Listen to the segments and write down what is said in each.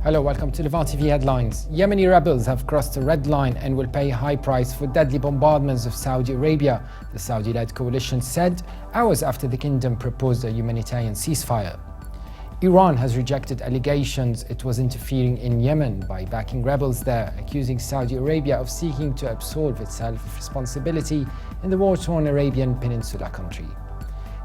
Hello, welcome to Levant TV headlines. Yemeni rebels have crossed a red line and will pay a high price for deadly bombardments of Saudi Arabia, the Saudi-led coalition said hours after the kingdom proposed a humanitarian ceasefire. Iran has rejected allegations it was interfering in Yemen by backing rebels there, accusing Saudi Arabia of seeking to absolve itself of responsibility in the war-torn Arabian Peninsula country.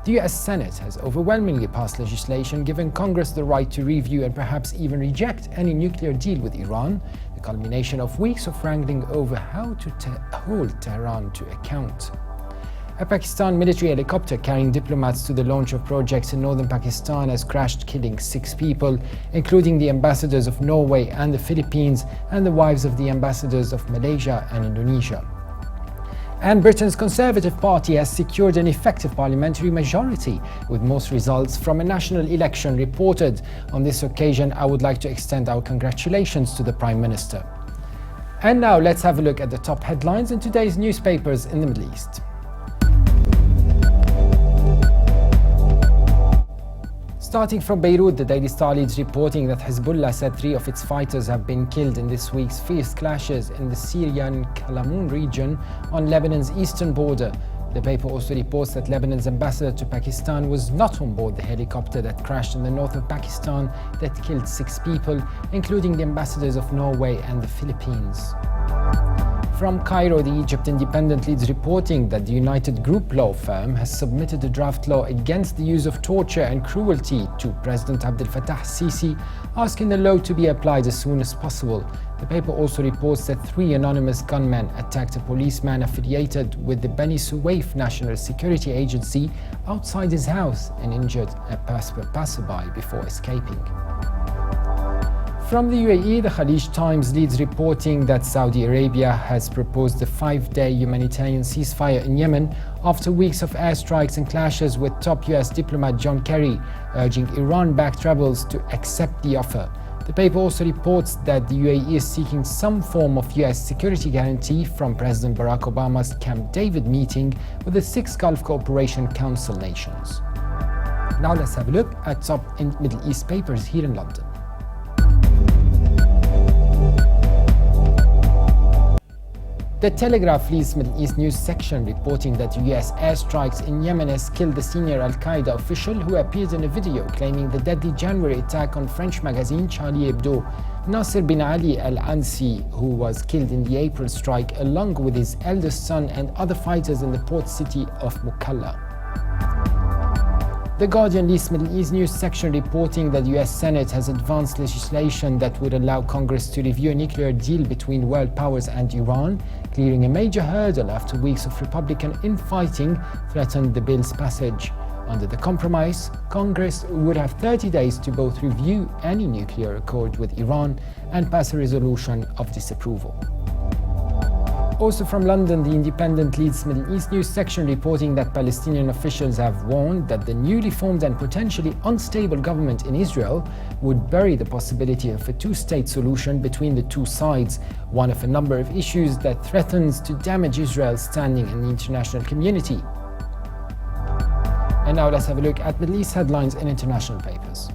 The US Senate has overwhelmingly passed legislation giving Congress the right to review and perhaps even reject any nuclear deal with Iran, the culmination of weeks of wrangling over how to hold Tehran to account. A Pakistan military helicopter carrying diplomats to the launch of projects in northern Pakistan has crashed, killing 6 people, including the ambassadors of Norway and the Philippines and the wives of the ambassadors of Malaysia and Indonesia. And Britain's Conservative Party has secured an effective parliamentary majority, with most results from a national election reported. On this occasion, I would like to extend our congratulations to the Prime Minister. And now let's have a look at the top headlines in today's newspapers in the Middle East. Starting from Beirut, the Daily Star leads reporting that Hezbollah said 3 of its fighters have been killed in this week's fierce clashes in the Syrian Kalamoun region on Lebanon's eastern border. The paper also reports that Lebanon's ambassador to Pakistan was not on board the helicopter that crashed in the north of Pakistan that killed 6 people, including the ambassadors of Norway and the Philippines. From Cairo, the Egypt Independent leads reporting that the United Group law firm has submitted a draft law against the use of torture and cruelty to President Abdel Fattah al-Sisi, asking the law to be applied as soon as possible. The paper also reports that 3 anonymous gunmen attacked a policeman affiliated with the Bani Suwaif National Security Agency outside his house and injured a passerby before escaping. From the UAE, the Khalij Times leads reporting that Saudi Arabia has proposed a 5-day humanitarian ceasefire in Yemen after weeks of airstrikes and clashes with top US diplomat John Kerry, urging Iran-backed rebels to accept the offer. The paper also reports that the UAE is seeking some form of US security guarantee from President Barack Obama's Camp David meeting with the 6 Gulf Cooperation Council nations. Now let's have a look at top Middle East papers here in London. The Telegraph leads Middle East news section reporting that US airstrikes in Yemen has killed the senior al-Qaeda official who appeared in a video claiming the deadly January attack on French magazine Charlie Hebdo. Nasser bin Ali al-Ansi, who was killed in the April strike along with his eldest son and other fighters in the port city of Mukalla. The Guardian leads Middle East news section reporting that the US Senate has advanced legislation that would allow Congress to review a nuclear deal between world powers and Iran, clearing a major hurdle after weeks of Republican infighting threatened the bill's passage. Under the compromise, Congress would have 30 days to both review any nuclear accord with Iran and pass a resolution of disapproval. Also from London, the Independent leads Middle East news section reporting that Palestinian officials have warned that the newly formed and potentially unstable government in Israel would bury the possibility of a 2-state solution between the 2 sides, one of a number of issues that threatens to damage Israel's standing in the international community. And now let's have a look at Middle East headlines in international papers.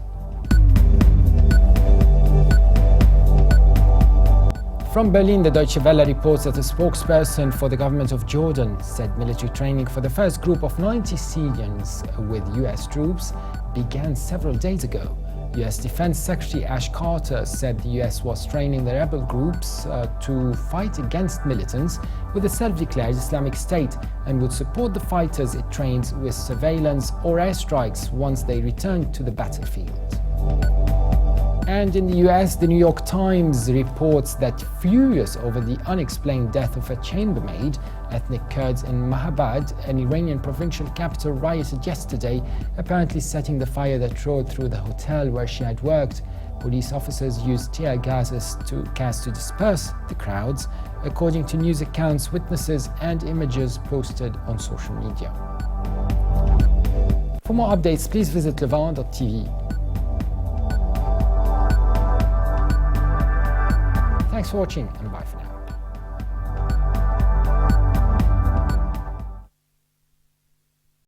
From Berlin, the Deutsche Welle reports that a spokesperson for the government of Jordan said military training for the first group of 90 Syrians with US troops began several days ago. US Defense Secretary Ash Carter said the US was training the rebel groups to fight against militants with the self-declared Islamic State and would support the fighters it trains with surveillance or airstrikes once they return to the battlefield. And in the US, the New York Times reports that furious over the unexplained death of a chambermaid, ethnic Kurds in Mahabad, an Iranian provincial capital, rioted yesterday, apparently setting the fire that roared through the hotel where she had worked. Police officers used tear gases to disperse the crowds, according to news accounts, witnesses, and images posted on social media. For more updates, please visit levant.tv. Thanks for watching and bye for now.